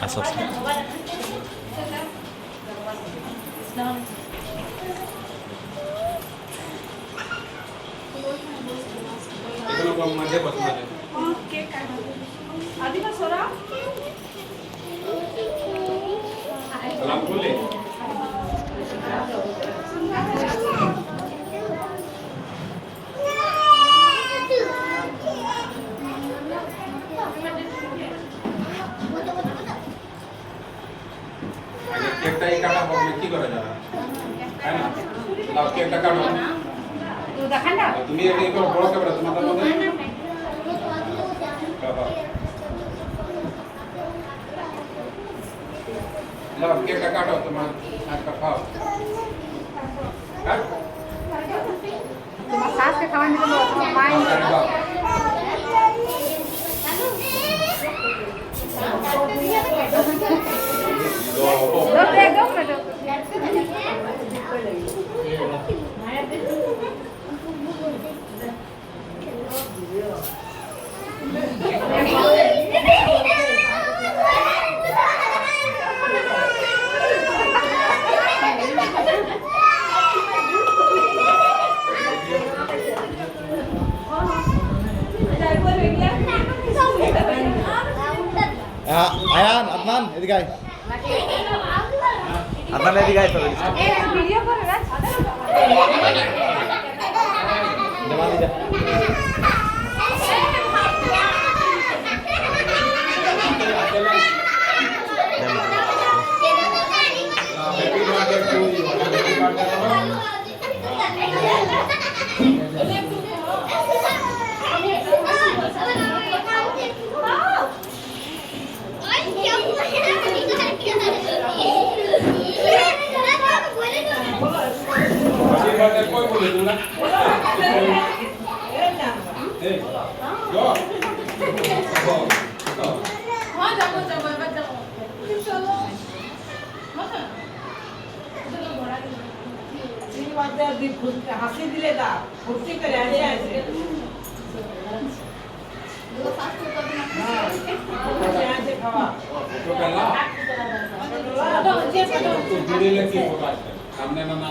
আসো আসো। এগুলো কম মাঝে বসে আছে কেক কাটো আদিবা সোরা সালাম বলে আগে কেকটাই কাটা হবে কি করে যারা তাই না লাও কেকটা কাটো তো দেখান না তুমি এটা একটু বড় ক্যামেরা তোমাদের মধ্যে লাও কেকটা কাটো তোমার একটা খাও কাট তোমার শাশকে খাওয়ানি দিলো তোমার মাই খাও দো দেখো মেটো আয়ান আদনান এদিকে আয় আদনান এদিকে আয় তো ভিডিও করে না দেবালি যা happy birthday to you happy birthday happy birthday কই বলে তোমরা এই গো হাসি দিলে দা ফুর্তি করে আসে আসে আসে খাওয়া তো পেলা তো দিলে কি ফটো আসবে সামনে না না